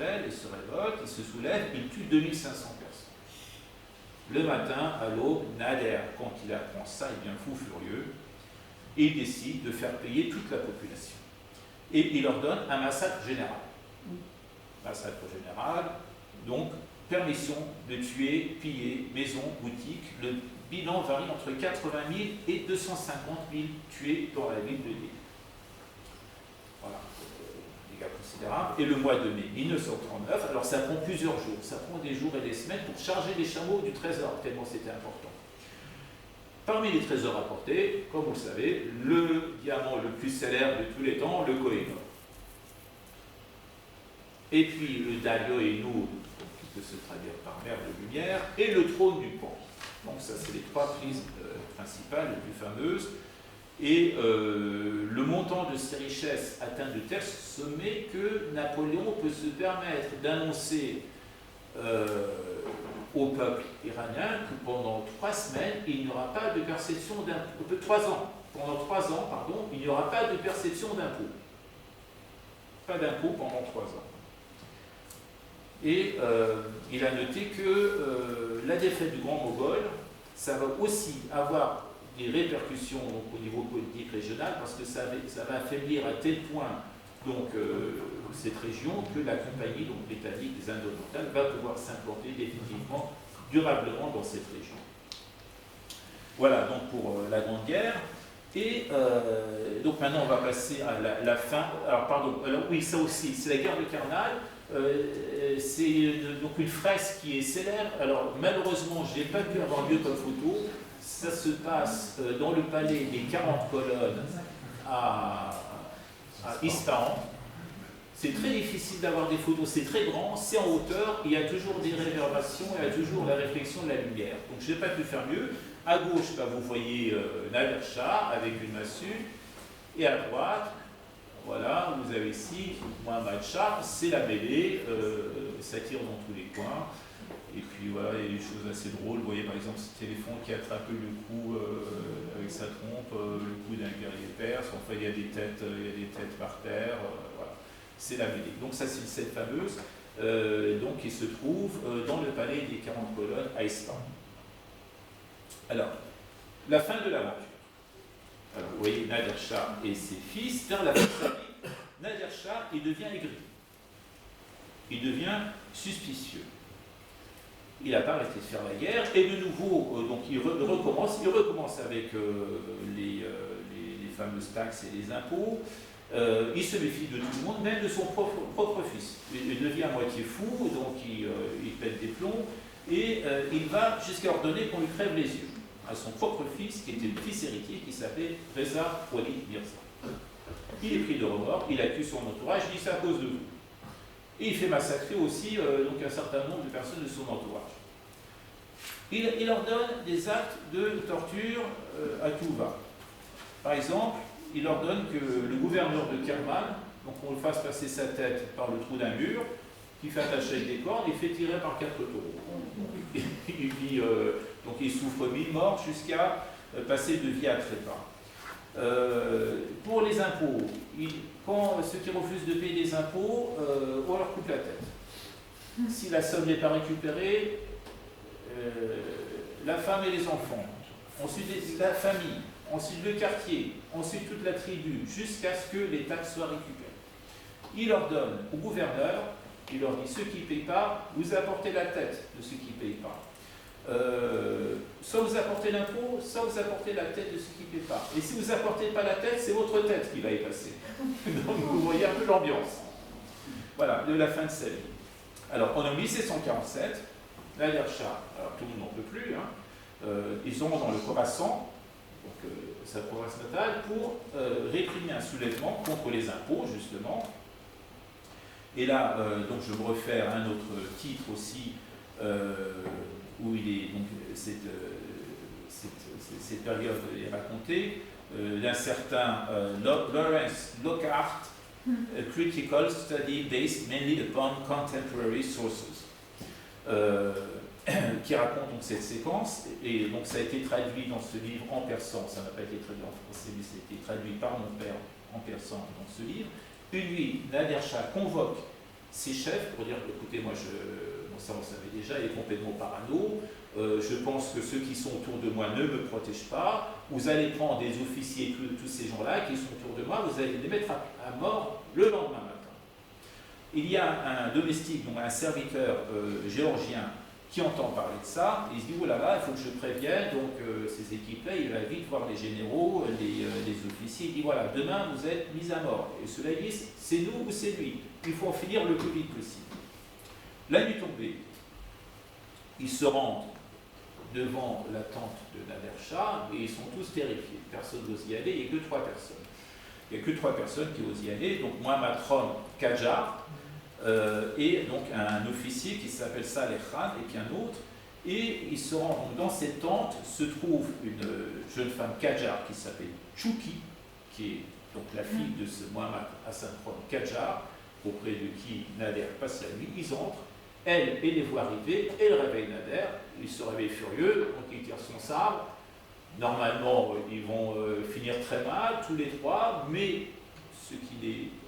rebelle, il se révolte, il se soulève, il tue 2500 personnes. Le matin, à l'aube, Nader, quand il apprend ça, il devient fou furieux, et il décide de faire payer toute la population. Et il ordonne un massacre général. Massacre général, donc permission de tuer, piller, maisons, boutiques. Le bilan varie entre 80 000 et 250 000 tués dans la ville de Lille. Voilà, dégâts considérables. Et le mois de mai 1939, alors ça prend plusieurs jours, ça prend des jours et des semaines pour charger les chameaux du trésor, tellement c'était important. Parmi les trésors apportés, comme vous le savez, le diamant le plus célèbre de tous les temps, le Koh-i-Noor. Et puis le Dalio et nous, qui peut se traduire par mer de lumière, et le trône du Pan. Donc ça, c'est les trois prises principales, les plus fameuses. Et le montant de ces richesses atteint de tels sommets que Napoléon peut se permettre d'annoncer au peuple iranien que pendant 3 semaines, il n'y aura pas de perception d'impôt. 3 ans. Pendant 3 ans, pardon, il n'y aura pas de perception d'impôt. Pas d'impôt pendant 3 ans. Et il a noté que la défaite du Grand Mogol, ça va aussi avoir des répercussions donc, au niveau politique régional, parce que ça va affaiblir à tel point donc, cette région que la compagnie donc, britannique des Indes orientales va pouvoir s'implanter définitivement, durablement dans cette région. Voilà donc pour la Grande Guerre. Et donc maintenant on va passer à la fin. Alors pardon, alors, oui, ça aussi, c'est la guerre de Karnal. C'est donc une fresque qui est célèbre. Alors malheureusement, je n'ai pas pu avoir lieu comme photo. Ça se passe dans le palais des 40 colonnes à Ispahan. C'est très difficile d'avoir des photos, c'est très grand, c'est en hauteur, il y a toujours des réverbérations, il y a toujours la réflexion de la lumière. Donc je n'ai pas pu faire mieux. À gauche, là, vous voyez Nader Shah avec une massue, et à droite, voilà, vous avez ici Mohammad Shah, c'est la mêlée, ça tire dans tous les coins. Et puis voilà, il y a des choses assez drôles. Vous voyez par exemple cet éléphant qui attrape le cou avec sa trompe, le cou d'un guerrier perse. Enfin, il y a des têtes par terre. Voilà. C'est la mêlée. Donc ça, c'est cette fameuse donc, qui se trouve dans le palais des 40 colonnes à Ispahan. Alors, la fin de l'aventure. Alors, vous voyez Nader Shah et ses fils. Vers la fin de sa vie, Nader Shah, il devient aigri. Il devient suspicieux. Il n'a pas arrêté de faire la guerre, et de nouveau, donc il recommence avec les fameuses taxes et les impôts. Il se méfie de tout le monde, même de son propre fils. Il devient à moitié fou, donc il pète des plombs, et il va jusqu'à ordonner qu'on lui crève les yeux à son propre fils, qui était le fils héritier, qui s'appelait Reza Walid Mirza. Il est pris de remords, il accuse son entourage, il dit c'est à cause de vous. Et il fait massacrer aussi donc un certain nombre de personnes de son entourage. Il ordonne des actes de torture à tout va. Par exemple, il ordonne que le gouverneur de Kerman, donc on le fasse passer sa tête par le trou d'un mur, qu'il fait attacher avec des cordes et fait tirer par 4 taureaux. Donc il souffre 1000 morts jusqu'à passer de vie à trépas. Pour les impôts, quand ceux qui refusent de payer des impôts, on leur coupe la tête. Si la somme n'est pas récupérée, la femme et les enfants, ensuite la famille, ensuite le quartier, ensuite toute la tribu, jusqu'à ce que les taxes soient récupérées. Il ordonne au gouverneur, il leur dit ceux qui ne payent pas, vous apportez la tête de ceux qui ne payent pas. Soit vous apportez l'impôt, soit vous apportez la tête de ceux qui ne payent pas. Et si vous n'apportez pas la tête, c'est votre tête qui va y passer. Donc vous voyez un peu l'ambiance. Voilà, de la fin de sa vie. Alors, on est en 1747, Nader Shah, alors tout le monde n'en peut plus, hein, ils sont dans le Khorasan, donc sa province natale, pour réprimer un soulèvement contre les impôts, justement. Et là, donc je me refais à un autre titre aussi, où il est, donc, cette période est racontée, d'un certain Lawrence Lockhart, a critical study based mainly upon contemporary sources, qui raconte donc cette séquence, et donc ça a été traduit dans ce livre en persan, ça n'a pas été traduit en français, mais ça a été traduit par mon père en persan dans ce livre. Une nuit, Nader Shah convoque ses chefs pour dire écoutez, moi, ça on savait déjà, il est complètement parano, je pense que ceux qui sont autour de moi ne me protègent pas, vous allez prendre des officiers, tous ces gens-là qui sont autour de moi, vous allez les mettre à mort le lendemain matin. Il y a un domestique, donc un serviteur géorgien, qui entend parler de ça, et il se dit, oh là là, il faut que je prévienne, donc ces équipes-là, il va vite voir les généraux, les officiers, il dit, voilà, demain vous êtes mis à mort. Et ceux-là disent, c'est nous ou c'est lui, il faut en finir le plus vite possible. La nuit tombée, ils se rendent devant la tente de Nader Shah, et ils sont tous terrifiés, personne n'ose y aller, il n'y a que 3 personnes. Il n'y a que 3 personnes qui osent y aller, donc Mohammad Khan Qajar, et donc un officier qui s'appelle Saleh Khan et puis un autre, et ils se rendent donc dans cette tente se trouve une jeune femme Qajar qui s'appelle Chouki, qui est donc la fille de ce Mohammad Hassan Khan Qajar, auprès de qui Nader passe la nuit. Ils entrent, elle les voit arriver, elle réveille Nader, il se réveille furieux, donc il tire son sabre. Normalement ils vont finir très mal tous les 3, mais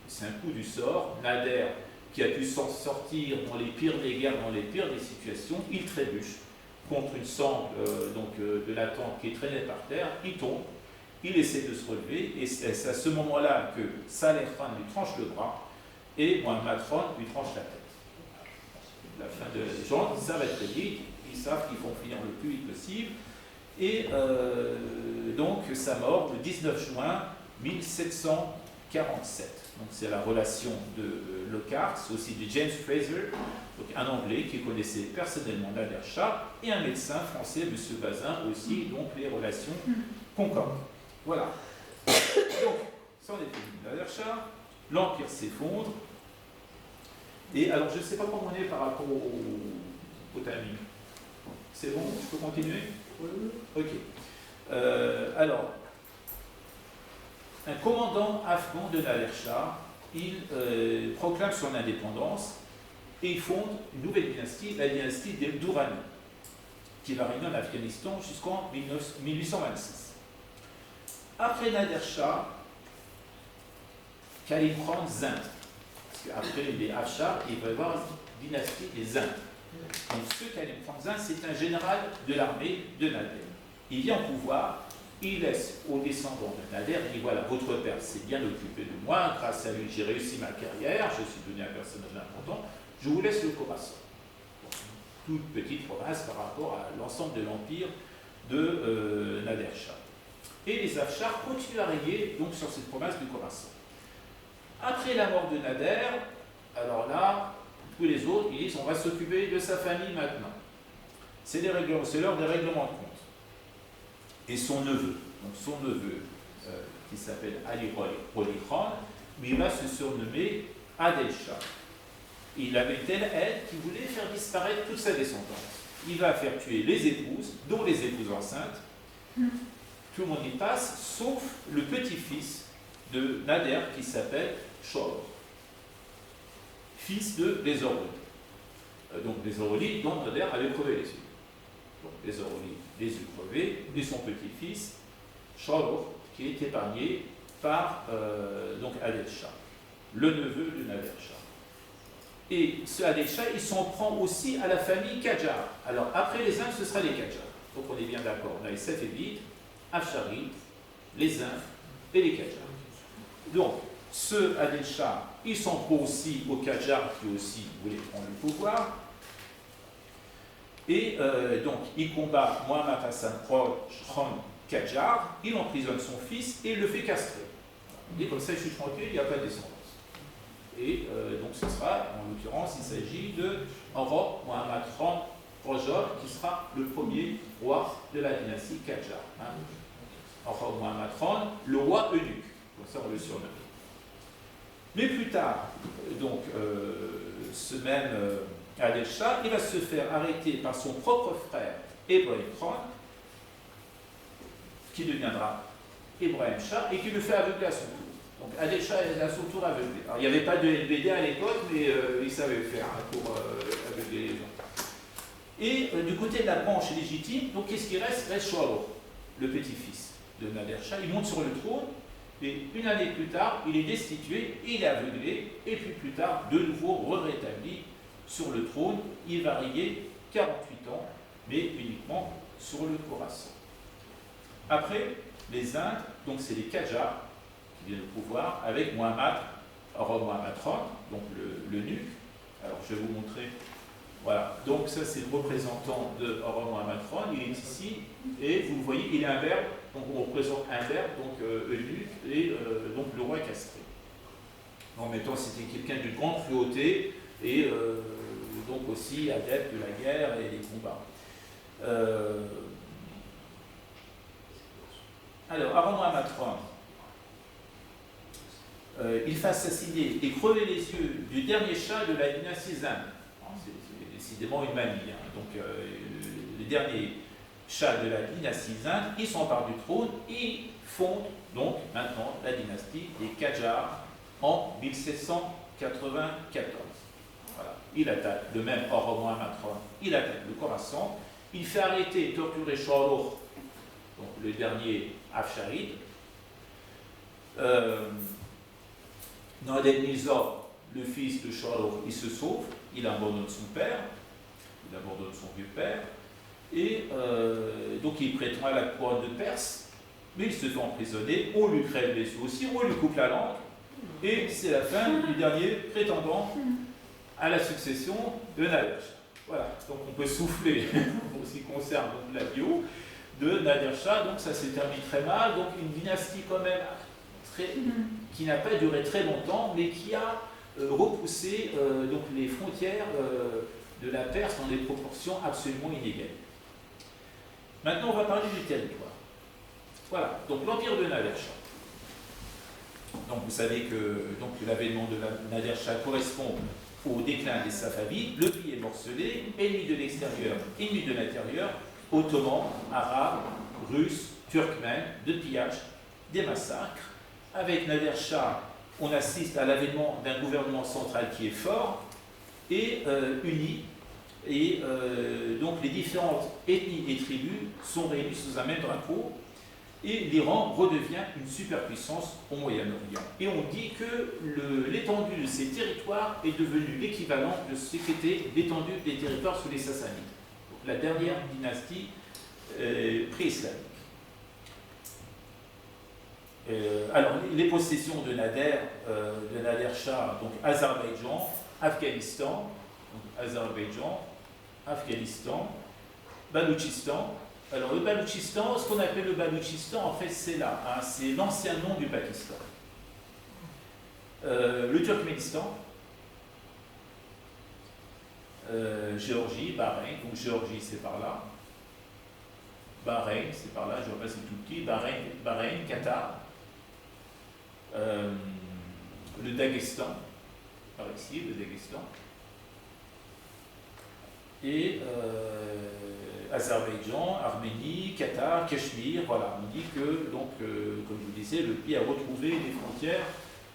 c'est un coup du sort. Nader, qui a pu s'en sortir dans les pires des guerres, dans les pires des situations, il trébuche contre une sangle de la tente qui est traînée par terre, il tombe, il essaie de se relever, et c'est à ce moment-là que Saleh Khan lui tranche le bras, et Mohammad Khan lui tranche la tête. La fin de la légende, ça va très vite, ils savent qu'ils vont finir le plus vite possible, et donc sa mort le 19 juin 1747. Donc c'est la relation de Lockhart, c'est aussi de James Fraser, donc un Anglais qui connaissait personnellement Nader Shah, et un médecin français, M. Bazin aussi, donc les relations concordent. Voilà. Donc, ça on est fini. Nader Shah, l'Empire s'effondre, et alors je ne sais pas comment on est par rapport au timing. C'est bon, je peux continuer? Oui. Ok. Alors, un commandant afghan de Nader Shah, il proclame son indépendance et il fonde une nouvelle dynastie, la dynastie des Durrani, qui va régner en Afghanistan jusqu'en 1826. Après Nader Shah, Karim Khan Zand, parce qu'après les Afshar, il va y avoir une dynastie des Zand. Donc ce Karim Khan Zand, c'est un général de l'armée de Nader. Il vient au pouvoir. Il laisse aux descendants de Nader, il dit voilà, votre père s'est bien occupé de moi, grâce à lui j'ai réussi ma carrière, je suis devenu un personnage important, je vous laisse le Khorasan. Toute petite province par rapport à l'ensemble de l'empire de Nader Shah. Et les Afshars continuent à régner donc sur cette province du Khorasan. Après la mort de Nader, alors là, tous les autres, ils disent on va s'occuper de sa famille maintenant. C'est l'heure des règlements de compte. Et son neveu, qui s'appelle Ali Roli Khan, il va se surnommer Adel Shah. Il avait une telle haine qu'il voulait faire disparaître toute sa descendance. Il va faire tuer les épouses, dont les épouses enceintes. Tout le monde y passe, sauf le petit-fils de Nader qui s'appelle Shor, fils de Bezoroli. Donc Bezoroli, dont Nader avait crevé les yeux. Donc Bezoroli les yeux crevés, et son petit-fils, Shor, qui est épargné par donc Adel Shah, le neveu de Nader Shah. Et ce Adel Shah, il s'en prend aussi à la famille Qajar. Alors après les Indes, ce sera les Qajar. Donc on est bien d'accord, on a les Safavides, Afsharides, les Indes et les Qajar. Donc ce Adel Shah, il s'en prend aussi aux Qajar qui aussi voulaient prendre le pouvoir. Et donc, il combat Mohammad Hassan Khan Qajar, il emprisonne son fils et le fait castrer. Il dit comme ça, je suis tranquille, il n'y a pas de descendance. Et donc, ce sera, en l'occurrence, il s'agit de Enro Mohammad Khan Rojor, qui sera le premier roi de la dynastie Qajar. Enro Mohammad Khan, le roi eunuque. Comme ça, on le surnomme. Mais plus tard, donc, ce même Adel Shah, il va se faire arrêter par son propre frère, Ibrahim Khan, qui deviendra Ibrahim Shah, et qui le fait aveugler à son tour. Donc Adel Shah est à son tour aveuglé. Alors il n'y avait pas de LBD à l'époque, mais il savait le faire pour aveugler les gens. Et du côté de la branche légitime, donc qu'est-ce qui reste? Reste Shah, le petit-fils de Nader Shah. Il monte sur le trône, Et une année plus tard, il est destitué, il est aveuglé, et puis plus tard, de nouveau rétabli sur le trône. Il va régner 48 ans, mais uniquement sur le Khorasan. Après, les Indes, donc c'est les Qajars qui viennent au pouvoir, avec Muhammad, Muhammadran, donc l'eunuque. Alors je vais vous montrer. Voilà, donc ça c'est le représentant de Muhammadran, il est ici, et vous le voyez, il est un verbe, donc on représente un verbe, donc eunuque, et donc le roi castré. En même temps, c'était quelqu'un d'une grande cruauté, et donc aussi adepte de la guerre et des combats. Alors, Muhammadran, il fait assassiner et crever les yeux du dernier shah de la dynastie Zand. C'est décidément une manie. Hein. Donc, les derniers chahs de la dynastie Zand, ils s'emparent du trône, ils fondent donc maintenant la dynastie des Qajars en 1794. Voilà. Il attaque le même Muhammadran, il attaque le Khorasan, il fait arrêter et torturer Shahrukh, donc le dernier Afsharid. Nader Nizar, le fils de Shahrukh, il se sauve, il abandonne son père, il abandonne son vieux père, et donc il prétend à la couronne de Perse, mais il se fait emprisonner, on lui crève les yeux aussi, on lui coupe la langue, et c'est la fin du dernier prétendant à la succession de Nader Shah. Voilà, donc on peut souffler pour ce qui concerne donc, la bio de Nader Shah, donc ça s'est terminé très mal, donc une dynastie quand même qui n'a pas duré très longtemps, mais qui a repoussé donc les frontières de la Perse dans des proportions absolument inégales. Maintenant, on va parler du territoire. Voilà, donc l'empire de Nader Shah. Donc vous savez que l'avènement de Nader Shah correspond au déclin des Safavides. Le pays est morcelé, ennemi de l'extérieur, ennemi de l'intérieur, ottomans, arabes, russes, turkmènes, de pillages, des massacres. Avec Nader Shah, on assiste à l'avènement d'un gouvernement central qui est fort et uni. Et donc les différentes ethnies et tribus sont réunies sous un même drapeau. Et l'Iran redevient une superpuissance au Moyen-Orient. Et on dit que l'étendue de ces territoires est devenue l'équivalent de ce qu'était l'étendue des territoires sous les Sassanides. Donc, la dernière dynastie pré-islamique. Alors, les possessions de Nader Shah, donc Azerbaïdjan, Afghanistan, Baloutchistan. Alors, le Baloutchistan, ce qu'on appelle le Baloutchistan, en fait, c'est là, hein, c'est l'ancien nom du Pakistan. Le Turkménistan, Géorgie, Bahreïn, donc Géorgie, c'est par là. Bahreïn, c'est par là, je repasse tout petit. Bahreïn, Qatar. Le Daghestan, par ici, le Daghestan. Et Azerbaïdjan, Arménie, Qatar, Cachemire, voilà. On dit que, donc, comme je vous disais, le pays a retrouvé les frontières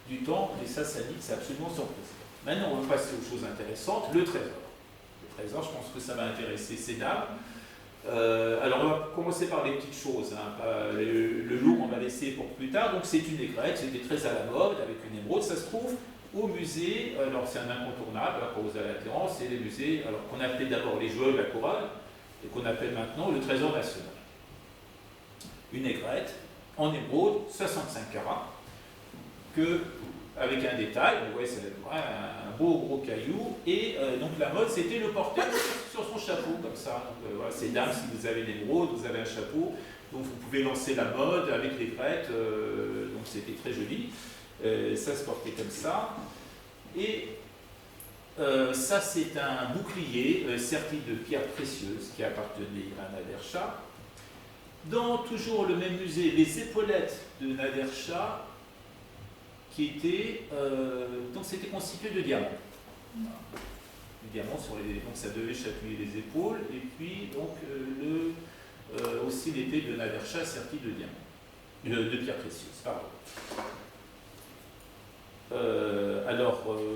du temps des Sassanides, c'est absolument sans précédent. Maintenant, on va passer aux choses intéressantes, le trésor. Le trésor, je pense que ça va intéresser ces dames. Alors, on va commencer par les petites choses. Hein. Le lourd, on va laisser pour plus tard. Donc, c'est une aigrette, c'était très à la mode, avec une émeraude. Ça se trouve au musée, alors c'est un incontournable, hein, quand vous allez à Téhéran, c'est les musées, alors qu'on appelait d'abord les joueurs de la couronne, et qu'on appelle maintenant le trésor national. Une aigrette, en émeraude, 65 carats, avec un détail, vous voyez, c'est un beau gros caillou, et donc la mode, c'était le porter sur son chapeau, comme ça. Donc, voilà, ces dames, si vous avez l'émeraude, vous avez un chapeau, donc vous pouvez lancer la mode avec l'aigrette, donc c'était très joli. Ça se portait comme ça. Et ça, c'est un bouclier serti de pierres précieuses qui appartenait à Nader Shah. Dans toujours le même musée, les épaulettes de Nader Shah, qui étaient, donc c'était constitué de diamants. Du diamant sur les, donc ça devait chatouiller les épaules, et puis donc aussi l'épée de Nader Shah sertie de diamants, de pierres précieuses, pardon.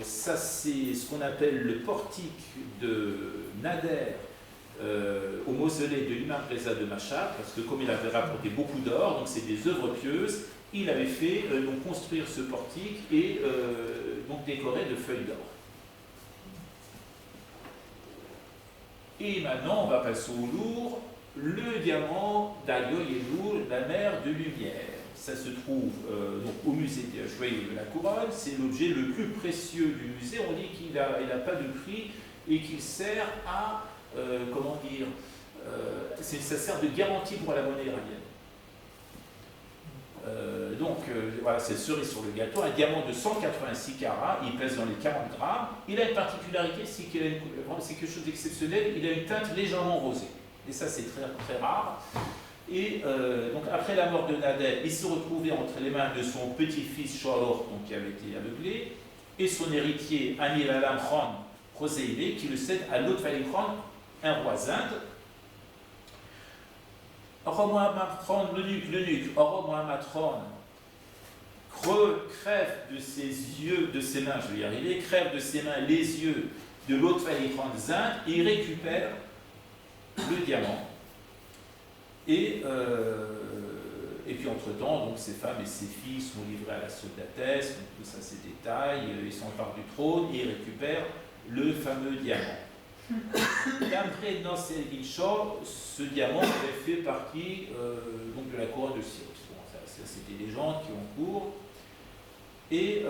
Ça c'est ce qu'on appelle le portique de Nader au mausolée de l'imam Reza de Mashhad, parce que comme il avait rapporté beaucoup d'or, donc c'est des œuvres pieuses il avait fait donc construire ce portique et donc décoré de feuilles d'or. Et maintenant, on va passer au lourd. Le diamant d'Ayoyelul, la mer de lumière. Ça se trouve donc au musée des joyaux de la couronne. C'est l'objet le plus précieux du musée. On dit qu'il n'a pas de prix et qu'il sert à, comment dire, ça sert de garantie pour la monnaie iranienne. Voilà, c'est cerise sur le gâteau. Un diamant de 186 carats, il pèse dans les 40 grammes. Il a une particularité, c'est quelque chose d'exceptionnel. Il a une teinte légèrement rosée. Et ça, c'est très, très rare. Et donc, après la mort de Nader, il se retrouvait entre les mains de son petit-fils Shoalor, qui avait été aveuglé, et son héritier Amir Alam Khan Roséilé, qui le cède à l'autre Vali Khan, un roi zinde. L'eunuque, Oro Mohammad Khan, crève de ses yeux, de ses mains, je vais y arriver, crève de ses mains les yeux de l'autre Vali Khan zinde, et il récupère le diamant. Et puis entre-temps, donc ses femmes et ses filles sont livrées à la soldatesse, donc tout ça c'est détails, ils s'emparent du trône et ils récupèrent le fameux diamant. D'après Nasser Gilshah, ce diamant avait fait partie donc de la couronne de Cyrus. Bon, ça c'est des légendes qui ont cours. Et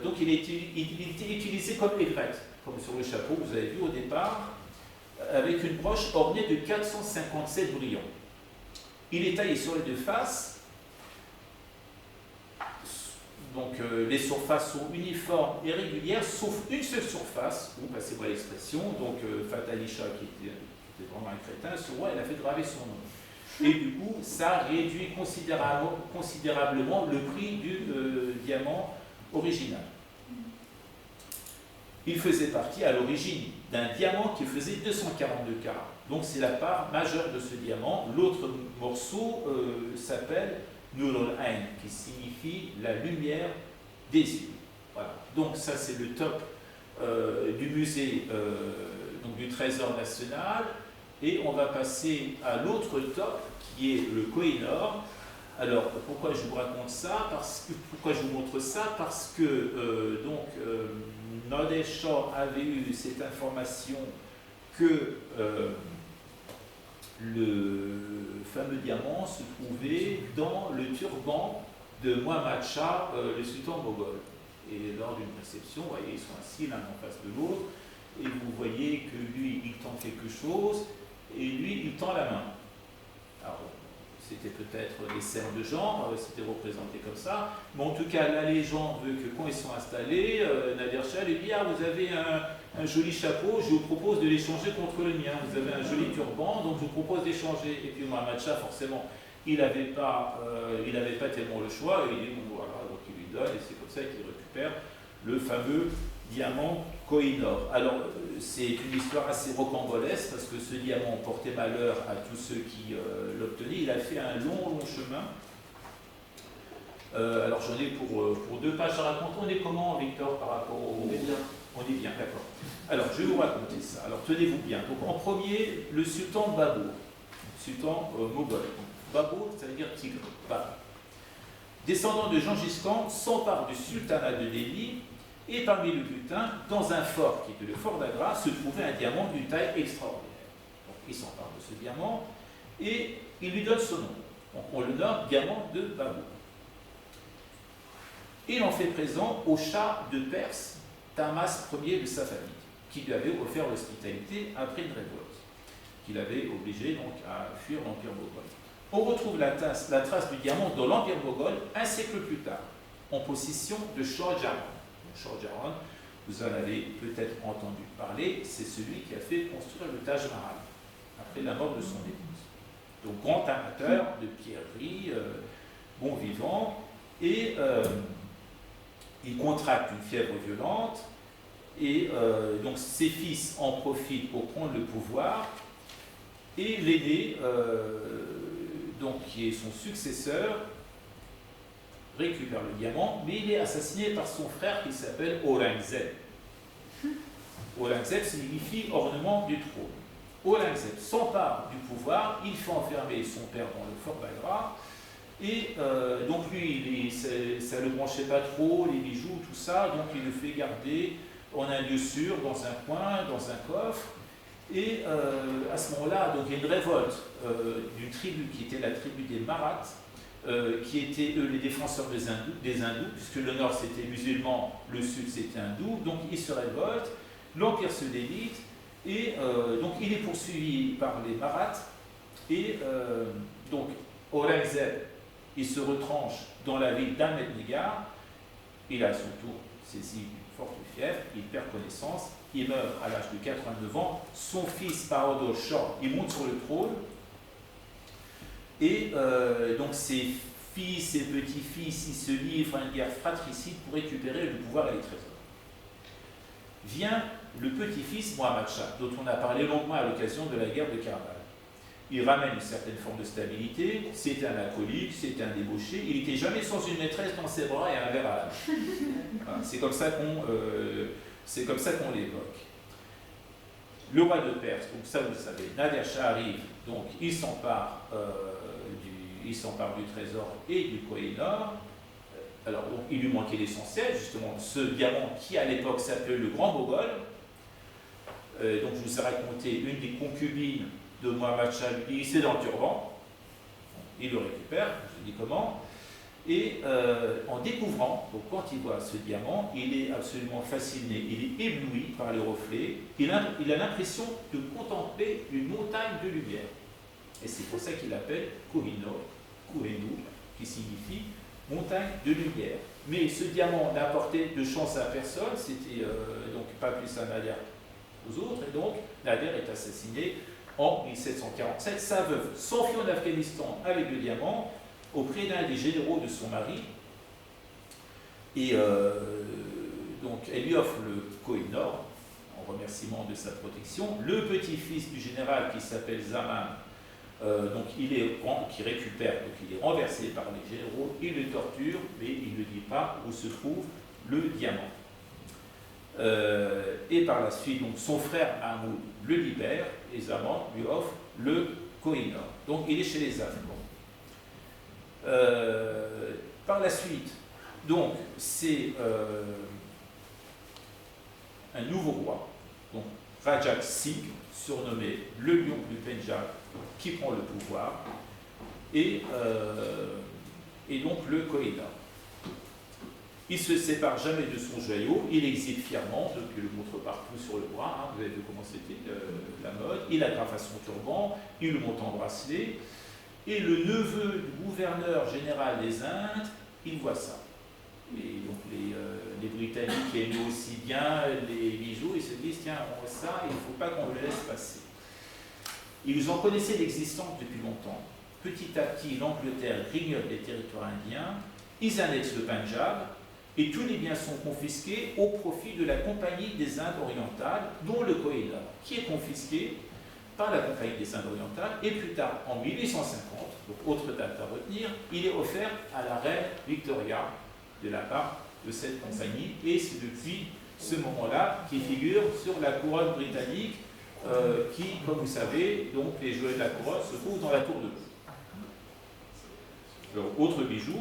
donc il était utilisé comme aigrette, comme sur le chapeau, vous avez vu au départ, avec une broche ornée de 457 brillants. Il est taillé sur les deux faces, donc les surfaces sont uniformes et régulières, sauf une seule surface, où passez-moi l'expression, donc Fatalisha, qui était vraiment un crétin, ce roi, il a fait graver son nom. Et du coup, ça réduit considérablement le prix du diamant original. Il faisait partie à l'origine d'un diamant qui faisait 242 carats. Donc c'est la part majeure de ce diamant. L'autre morceau s'appelle Nurul Ain, qui signifie la lumière des yeux. Voilà. Donc ça c'est le top du musée donc du Trésor national. Et on va passer à l'autre top qui est le Koh-i-Noor. Alors pourquoi je vous raconte ça? Pourquoi je vous montre ça? Parce que Nader Shah avait eu cette information que le fameux diamant se trouvait dans le turban de Muhammad Shah, le sultan moghol. Et lors d'une réception, vous voyez, ils sont assis l'un en face de l'autre, et vous voyez que lui, il tend quelque chose, et lui, il tend la main. Alors, c'était peut-être des scènes de genre, c'était représenté comme ça, mais en tout cas, la légende veut que quand ils sont installés, Nader Shah lui dit « Ah, vous avez un joli chapeau, je vous propose de l'échanger contre le mien. Vous avez un joli turban, donc je vous propose d'échanger. » Et puis Muhammad Shah, forcément, il n'avait pas tellement le choix, et il dit « Bon, voilà, donc il lui donne, et c'est comme ça qu'il récupère le fameux diamant Koh-i-Noor. » Alors, c'est une histoire assez rocambolesque, parce que ce diamant portait malheur à tous ceux qui l'obtenaient. Il a fait un long chemin. Alors, j'en ai pour 2 pages à raconter. On est comment, Victor, par rapport au... On est bien, d'accord. Alors, je vais vous raconter ça. Alors, tenez-vous bien. Donc, en premier, le sultan Babur, sultan moghol. Babur, ça veut dire tigre. Babur. Descendant de Gengis Khan, s'empare du sultanat de Delhi, et parmi le butin, dans un fort qui était le fort d'Agra, se trouvait un diamant d'une taille extraordinaire. Donc, il s'empare de ce diamant, et il lui donne son nom. Donc, on le nomme diamant de Babur. Il en fait présent au Shah de Perse, Tahmasp Ier de sa famille, qui lui avait offert l'hospitalité après une révolte, qu'il avait obligé donc à fuir l'Empire moghol. On retrouve la trace du diamant dans l'Empire moghol un siècle plus tard, en possession de Shah Jahan. Shah Jahan, vous en avez peut-être entendu parler, c'est celui qui a fait construire le Taj Mahal, après la mort de son épouse. Donc grand amateur de pierreries, bon vivant, et il contracte une fièvre violente, et donc ses fils en profitent pour prendre le pouvoir, et l'aîné, donc qui est son successeur, récupère le diamant, mais il est assassiné par son frère qui s'appelle Aurangzeb. Aurangzeb signifie ornement du trône. Aurangzeb s'empare du pouvoir, il fait enfermer son père dans le fort d'Agra, Et donc lui, ça ne le branchait pas trop, les bijoux, tout ça, donc il le fait garder en un lieu sûr, dans un coin, dans un coffre. Et à ce moment-là, donc, il y a une révolte d'une tribu qui était la tribu des Maraths, qui étaient eux les défenseurs des hindous, puisque le nord c'était musulman, le sud c'était hindou, donc ils se révoltent, l'empire se délite, et donc il est poursuivi par les Maraths, et donc Aurangzeb, il se retranche dans la ville d'Ahmednagar, il a à son tour saisi d'une forte fièvre, il perd connaissance, il meurt à l'âge de 89 ans, son fils Bahadur Shah, il monte sur le trône, et donc ses fils, ses petits-fils, ils se livrent à une guerre fratricide pour récupérer le pouvoir et les trésors. Vient le petit-fils Muhammad Shah, dont on a parlé longuement à l'occasion de la guerre de Karbala. Il ramène une certaine forme de stabilité, c'est un alcoolique, c'est un débauché, il n'était jamais sans une maîtresse dans ses bras et un verre à la main. Voilà, c'est comme ça qu'on l'évoque. Le roi de Perse, donc ça vous le savez, Nader Shah arrive, donc il s'empare du trésor et du Koh-i-Noor. Alors donc, il lui manquait l'essentiel, justement, ce diamant qui à l'époque s'appelait le Grand Mogol. Donc je vous ai raconté une des concubines de Muhammad Shah, lui dit c'est dans le turban. Il le récupère, je vous dis comment. Et en découvrant, donc quand il voit ce diamant, il est absolument fasciné, il est ébloui par les reflets, il a l'impression de contempler une montagne de lumière. Et c'est pour ça qu'il l'appelle Koh-i-Noor, Koh-i-Noor, qui signifie montagne de lumière. Mais ce diamant n'a apporté de chance à personne, c'était donc pas plus à Nader aux autres, et donc Nader est assassiné en 1747. Sa veuve s'enfuit en Afghanistan avec le diamant, auprès d'un des généraux de son mari, et donc elle lui offre le Koh-i-Noor en remerciement de sa protection. Le petit-fils du général qui s'appelle Zaman, donc qui récupère, donc il est renversé par les généraux, il le torture, mais il ne dit pas où se trouve le diamant. Et par la suite, donc, son frère Mahmoud le libère et Zaman lui offre le Koh-i-Noor. Donc il est chez les Afghans. Par la suite, donc c'est un nouveau roi, donc Rajat Singh, surnommé le lion du Pendjab, qui prend le pouvoir, et donc le Koh-i-Noor. Il ne se sépare jamais de son joyau, il exhibe fièrement, donc il le montre partout sur le bras, hein, vous avez vu comment c'était la mode, il agrafe à son turban, il le monte en bracelet. Et le neveu du gouverneur général des Indes, il voit ça. Et donc les Britanniques aiment aussi bien les bijoux, ils se disent, tiens, on voit ça, il ne faut pas qu'on le laisse passer. Ils en connaissaient l'existence depuis longtemps. Petit à petit, l'Angleterre grignote les territoires indiens, ils annexent le Pendjab, et tous les biens sont confisqués au profit de la Compagnie des Indes orientales, dont le Koh-i-Noor, qui est confisqué par la Compagnie des Indes orientales, et plus tard, en 1850, donc autre date à retenir, il est offert à la reine Victoria de la part de cette compagnie, et c'est depuis ce moment-là qu'il figure sur la couronne britannique, qui, comme vous savez, donc les jouets de la couronne se trouvent dans la tour de Londres. Alors, autre bijou,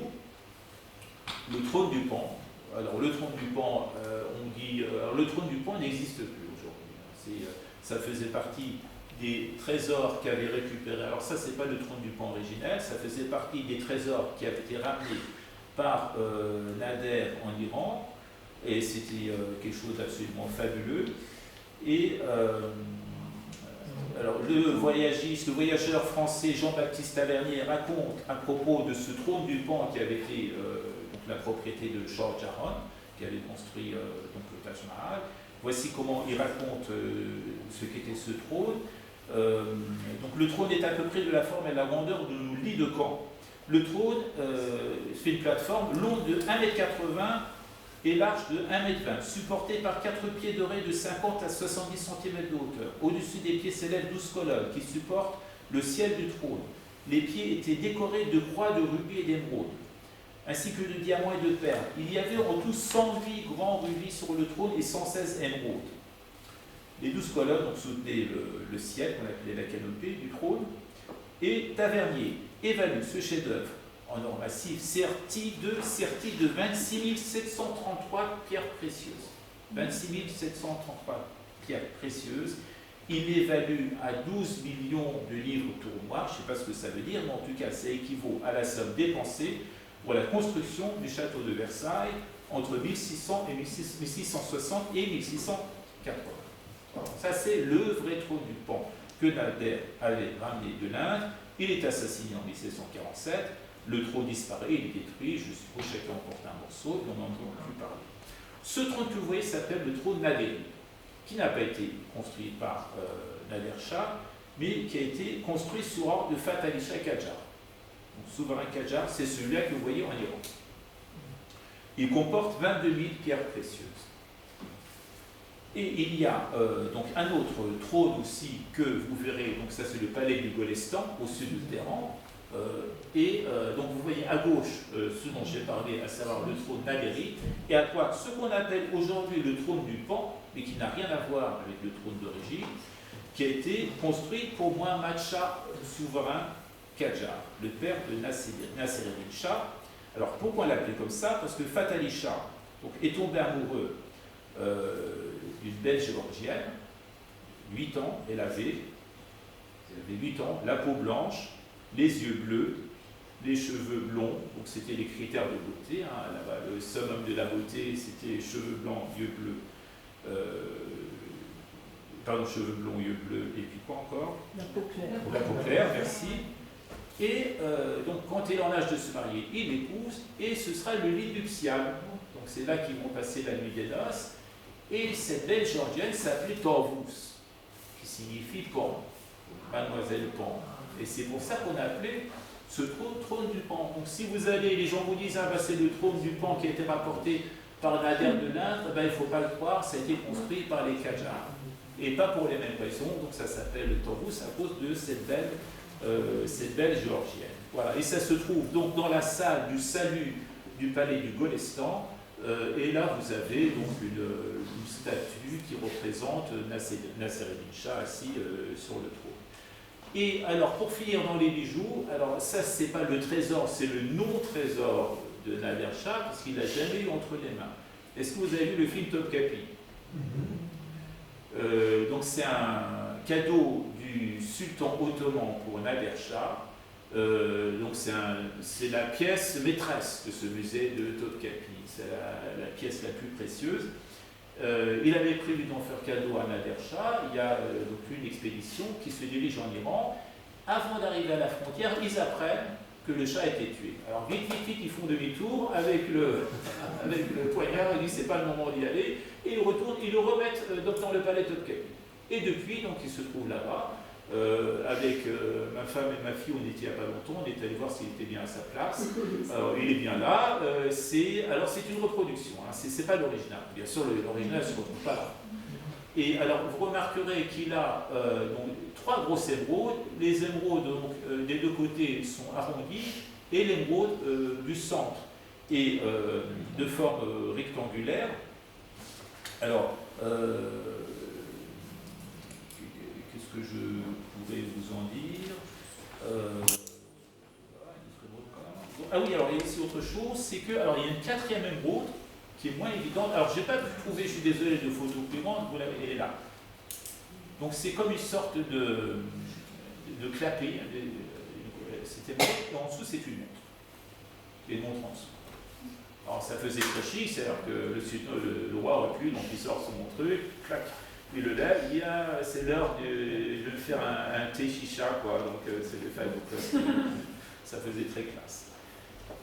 le trône du Pan. Alors, le trône du Pan, on dit, alors, le trône du Pan n'existe plus aujourd'hui. Ça faisait partie des trésors qu'avait récupéré. Alors ça, c'est pas le trône du Pan originel, ça faisait partie des trésors qui avaient été ramenés par Nader en Iran, et c'était quelque chose d'absolument fabuleux. Et alors le voyageur français Jean-Baptiste Tavernier raconte à propos de ce trône du Pan qui avait été donc la propriété de Shah Jahan, qui avait construit donc le Taj Mahal. Voici comment il raconte ce qu'était ce trône. Donc le trône est à peu près de la forme et de la grandeur de nos lits de camp. Le trône fait une plateforme longue de 1,80 m et large de 1,20 m, supportée par 4 pieds dorés de 50 à 70 cm de hauteur. Au-dessus des pieds s'élèvent 12 colonnes qui supportent le ciel du trône. Les pieds étaient décorés de croix de rubis et d'émeraudes, ainsi que de diamants et de perles. Il y avait en tout 108 grands rubis sur le trône et 116 émeraudes. Les 12 colonnes ont soutenu le ciel, qu'on appelait la canopée du trône, et Tavernier évalue ce chef-d'œuvre en or massif, serti de 26 733 pierres précieuses. 26 733 pierres précieuses. Il évalue à 12 millions de livres tournois, je ne sais pas ce que ça veut dire, mais en tout cas, ça équivaut à la somme dépensée pour la construction du château de Versailles entre 1600 et 1660 et 1680. Alors, ça, c'est le vrai trône du Pan que Nader avait ramené de l'Inde. Il est assassiné en 1747, le trône disparaît, il est détruit, je suppose chacun emporte un morceau, et on n'en entend plus parler. Ce trône que vous voyez s'appelle le trône nadéri, qui n'a pas été construit par Nader Shah, mais qui a été construit sous ordre de Fath Ali Shah Qajar. Donc, souverain Qajar, c'est celui-là que vous voyez en Iran. Il comporte 22 000 pierres précieuses. Et il y a donc un autre trône aussi que vous verrez, donc ça c'est le palais du Golestan au sud de Téhéran. Donc vous voyez à gauche ce dont j'ai parlé, à savoir le trône nadéri, et à droite ce qu'on appelle aujourd'hui le trône du Pan, mais qui n'a rien à voir avec le trône d'origine, qui a été construit pour Muhammad Shah, souverain Qajar, le père de Nassereddin Shah. Alors pourquoi l'appeler comme ça? Parce que Fath Ali Shah donc, est tombé amoureux d'une belle géorgienne, 8 ans, elle avait 8 ans, la peau blanche, les yeux bleus, les cheveux blonds, donc c'était les critères de beauté, hein, là-bas, le summum de la beauté, c'était cheveux blancs, yeux bleus, cheveux blonds, yeux bleus, et puis quoi encore? La peau claire. La peau claire, merci. Et donc quand il est en âge de se marier, il l'épouse, et ce sera le lit nuptial. Donc c'est là qu'ils vont passer la nuit des noces. Et cette belle géorgienne s'appelait Torvus, qui signifie Pan, Mademoiselle Pan. Et c'est pour ça qu'on a appelé ce trône du Pan. Donc si vous allez, les gens vous disent, ah, bah, c'est le trône du Pan qui a été rapporté par Nader de l'Inde, bah, il ne faut pas le croire, ça a été construit par les Qajars. Et pas pour les mêmes raisons, donc ça s'appelle Torvus à cause de cette belle géorgienne. Voilà. Et ça se trouve donc dans la salle du salut du palais du Golestan. Et là, vous avez donc une statue qui représente Nassereddin Shah assis sur le trône. Et alors, pour finir dans les bijoux, alors ça, c'est pas le trésor, c'est le non-trésor de Nader Shah, parce qu'il l'a jamais eu entre les mains. Est-ce que vous avez vu le film Topkapi? Donc, c'est un cadeau du sultan ottoman pour Nader Shah. Donc c'est la pièce maîtresse de ce musée de Topkapi, c'est la pièce la plus précieuse. Il avait prévu d'en faire cadeau à Nader Shah. Il y a donc une expédition qui se dirige en Iran. Avant d'arriver à la frontière, ils apprennent que le Shah a été tué. Alors vite, ils font demi-tour avec le poignard, ils disent c'est pas le moment d'y aller, et ils retournent, ils le remettent dans le palais Topkapi. Et depuis, donc il se trouve là-bas. Avec ma femme et ma fille, on était il n'y a pas longtemps, on est allé voir s'il était bien à sa place. Il est bien là. C'est une reproduction, hein, c'est pas l'original. Bien sûr, l'original ne se retrouve pas là. Et alors, vous remarquerez qu'il a donc, 3 grosses émeraudes. Les émeraudes donc, des deux côtés sont arrondies et l'émeraude du centre est de forme rectangulaire. Alors, que je pourrais vous en dire. Ah oui, alors il y a aussi autre chose, c'est que, alors il y a une 4e émeraude qui est moins évidente. Alors je n'ai pas pu trouver, je suis désolé, de photos plus grandes, vous l'avez, elle est là. Donc c'est comme une sorte de clapet, c'était bon, et en dessous c'est une montre. Et une montre en dessous. Alors ça faisait très chic, c'est-à-dire que le roi aurait pu, donc il sort son truc, clac. Il le lève, c'est l'heure de faire un thé chicha, quoi. Donc c'est le fameux ça faisait très classe.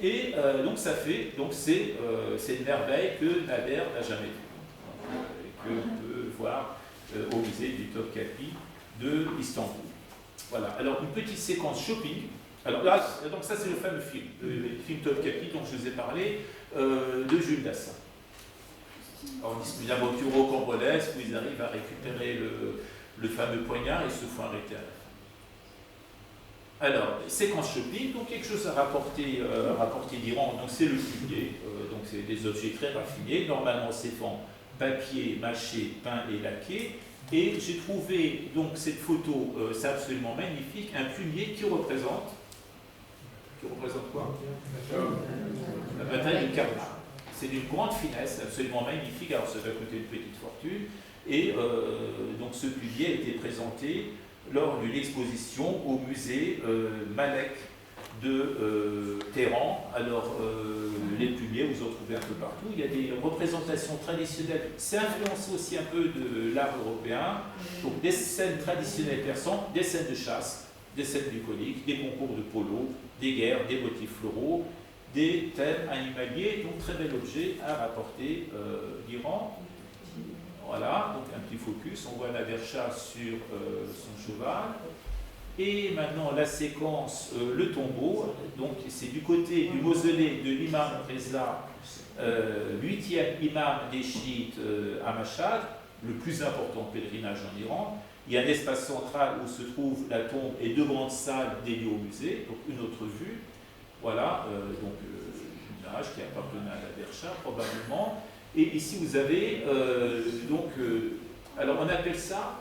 Et donc ça fait, donc c'est une merveille que Nader n'a jamais vue, que l'on peut voir au musée du Topkapi de Istanbul. Voilà. Alors une petite séquence shopping. Alors là, donc ça c'est le fameux film, le film Topkapi dont je vous ai parlé, de Jules Dassin. Alors, une aventure rocambolesque où ils arrivent à récupérer le fameux poignard et se font arrêter à la fin. Alors, séquence shopping, donc quelque chose à rapporter d'Iran, donc c'est le fumier, donc c'est des objets très raffinés, normalement c'est en papier, mâché, peint et laqué, et j'ai trouvé donc cette photo, c'est absolument magnifique, un fumier qui représente qui représente quoi? La bataille de Karbala. C'est d'une grande finesse, absolument magnifique. Alors ça va coûter une petite fortune. Et donc ce plumier a été présenté lors d'une exposition au musée Malek de Téhéran. Alors les plumiers, vous en trouvez un peu partout. Il y a des représentations traditionnelles. C'est influencé aussi un peu de l'art européen. Donc des scènes traditionnelles persanes, des scènes de chasse, des scènes bucoliques, des concours de polo, des guerres, des motifs floraux, des thèmes animaliers. Donc très bel objet à rapporter d'Iran. Voilà, donc un petit focus. On voit Nader Shah sur son cheval. Et maintenant la séquence, le tombeau. Donc c'est du côté du mausolée de l'imam Reza, 8e imam des chiites à Mashhad, le plus important pèlerinage en Iran. Il y a un espace central où se trouve la tombe et deux grandes salles dédiées au musée, donc une autre vue. Voilà, donc une image qui appartenait à Nader Shah probablement. Et ici vous avez alors on appelle ça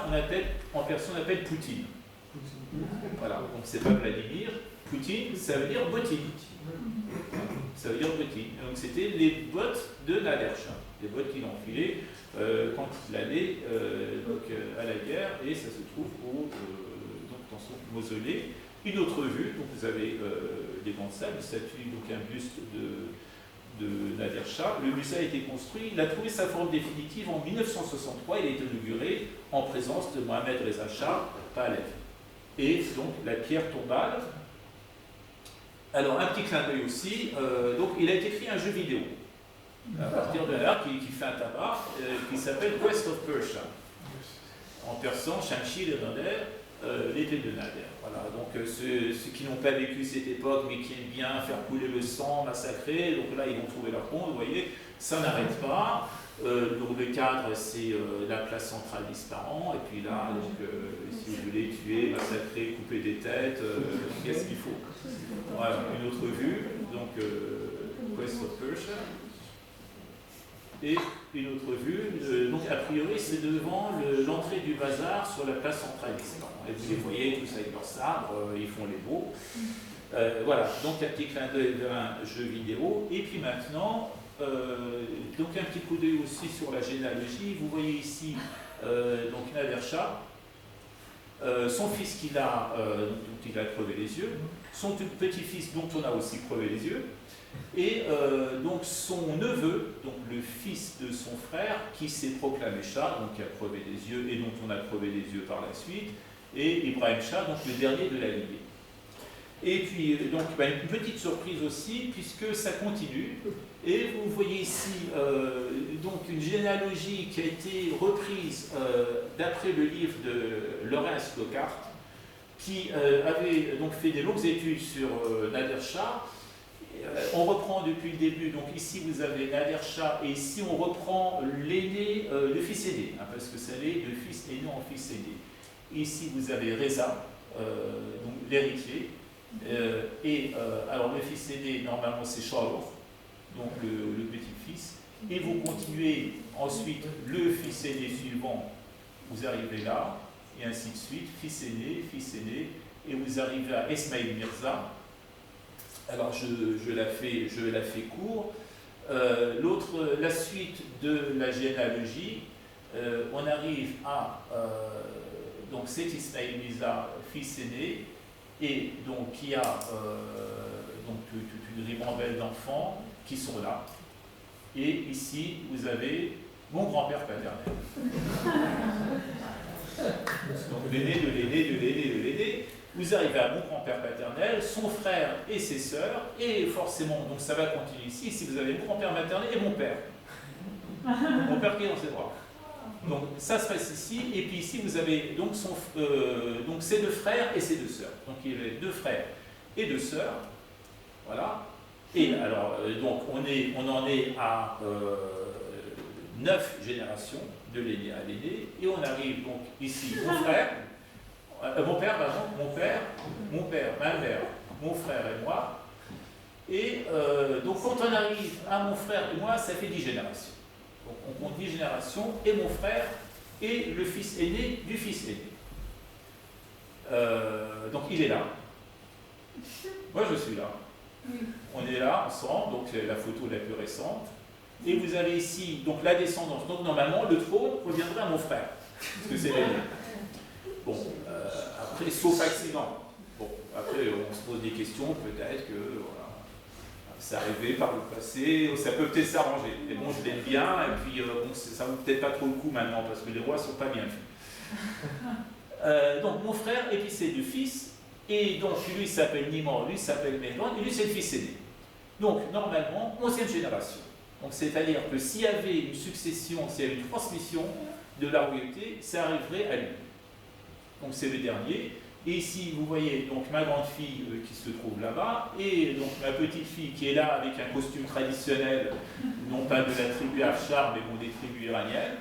on appelle, en persan on appelle Poutine. Voilà, donc c'est pas Vladimir. Poutine, ça veut dire bottine. Ça veut dire bottine. Donc c'était les bottes de Nader Shah, les bottes qu'il enfilait quand il allait à la guerre, et ça se trouve donc dans son mausolée. Une autre vue, donc vous avez des grandes salles, une statue, donc un buste de Nader Shah. Le musée a été construit, il a trouvé sa forme définitive en 1963, il a été inauguré en présence de Mohammad Reza Shah Pahlavi. Et donc la pierre tombale. Alors un petit clin d'œil aussi, donc il a écrit un jeu vidéo à partir de là qui fait un tabac qui s'appelle Quest of Persia. En persan, Shamshir et Nader, l'été de Nader. Voilà, donc ceux qui n'ont pas vécu cette époque mais qui aiment bien faire couler le sang, massacrer, donc là ils vont trouver leur compte, vous voyez, ça n'arrête pas. Donc le cadre c'est la place centrale d'Ispahan, et puis là, donc, si vous voulez tuer, massacrer, couper des têtes, qu'est-ce qu'il faut? Voilà, une autre vue, donc Quest of Persia. Et une autre vue, donc a priori c'est devant l'entrée du bazar sur la place centrale d'Ispahan. Et vous les voyez tous avec leurs sabres, ils font les beaux. Voilà, donc un petit clin d'œil vers un jeu vidéo. Et puis maintenant, donc un petit coup d'œil aussi sur la généalogie. Vous voyez ici donc Nader Shah, son fils dont il a crevé les yeux, son petit-fils dont on a aussi crevé les yeux, et donc son neveu, donc le fils de son frère, qui s'est proclamé Shah, donc qui a crevé les yeux et dont on a crevé les yeux par la suite, et Ibrahim Shah, donc le dernier de la lignée. Et puis, donc, une petite surprise aussi, puisque ça continue. Et vous voyez ici donc une généalogie qui a été reprise d'après le livre de Laurence Lockhart, qui avait donc fait des longues études sur Nader Shah. On reprend depuis le début, donc ici vous avez Nader Shah, et ici on reprend l'aîné, le fils aîné, hein, parce que ça allait de fils aîné en fils aîné. Ici vous avez Reza, donc l'héritier. Alors le fils aîné, normalement c'est Shahrukh, donc le petit-fils, et vous continuez ensuite le fils aîné suivant, vous arrivez là, et ainsi de suite, fils aîné, et vous arrivez à Esmaïl Mirza. Alors je la fais court. La suite de la généalogie, on arrive à donc c'est Ismaïl Mirza, fils aîné, et donc qui a donc toute une ribambelle d'enfants qui sont là. Et ici, vous avez mon grand-père paternel. Donc l'aîné de l'aîné de l'aîné de l'aîné. Vous arrivez à mon grand-père paternel, son frère et ses sœurs, et forcément, donc ça va continuer ici. Ici, vous avez mon grand-père maternel et mon père. Mon père qui est dans ses bras. Donc ça se passe ici, et puis ici vous avez donc, donc ses deux frères et ses deux sœurs. Donc il y avait deux frères et deux sœurs, voilà. Et alors donc on en est à 9 générations, de l'aîné à l'aîné, et on arrive donc ici mon père, ma mère, mon frère et moi. Et donc quand on arrive à mon frère et moi, ça fait 10 générations. Donc on compte 10 générations, et mon frère et le fils aîné du fils aîné. Donc il est là. Moi, je suis là. On est là, ensemble, donc c'est la photo la plus récente. Et vous avez ici, donc la descendance. Donc normalement, le trône reviendrait à mon frère. Parce que c'est l'aîné. Bon, après, sauf accident. Bon, après, on se pose des questions, peut-être que, voilà, c'est arrivé par le passé, ça peut peut-être s'arranger. Mais bon, je l'aime bien, et puis, bon, ça vaut peut-être pas trop le coup maintenant, parce que les rois sont pas bien faits. Donc, mon frère, et puis c'est le fils, et donc lui s'appelle Nimor, lui s'appelle Ménon, et lui c'est le fils aîné. Donc, normalement, 11e génération. Donc, c'est-à-dire que s'il y avait une succession, s'il y avait une transmission de la royauté, ça arriverait à lui. Donc, c'est le dernier. Et ici, vous voyez donc ma grande fille qui se trouve là-bas, et donc ma petite fille qui est là avec un costume traditionnel, non pas de la tribu Afshar, mais bon, des tribus iraniennes.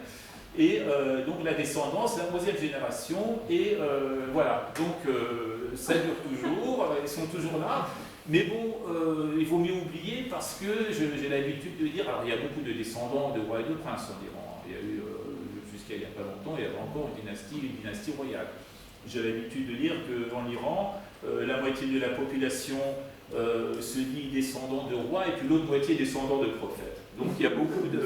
Et donc la descendance, la 11e génération, et voilà. Donc ça dure toujours, ils sont toujours là. Mais bon, il vaut mieux oublier parce que j'ai l'habitude de dire, alors il y a beaucoup de descendants de rois et de princes en Iran. Il y a eu, jusqu'à il n'y a pas longtemps, il y avait encore une dynastie royale. J'ai l'habitude de dire qu'en Iran, la moitié de la population se dit descendant de rois et puis l'autre moitié descendant de prophètes. Donc il y a beaucoup de,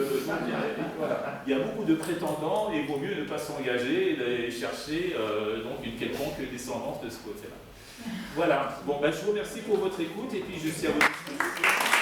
voilà, il y a beaucoup de prétendants et il vaut mieux ne pas s'engager et d'aller chercher donc une quelconque descendance de ce côté-là. Voilà, bon, ben, je vous remercie pour votre écoute et puis je suis à votre disposition.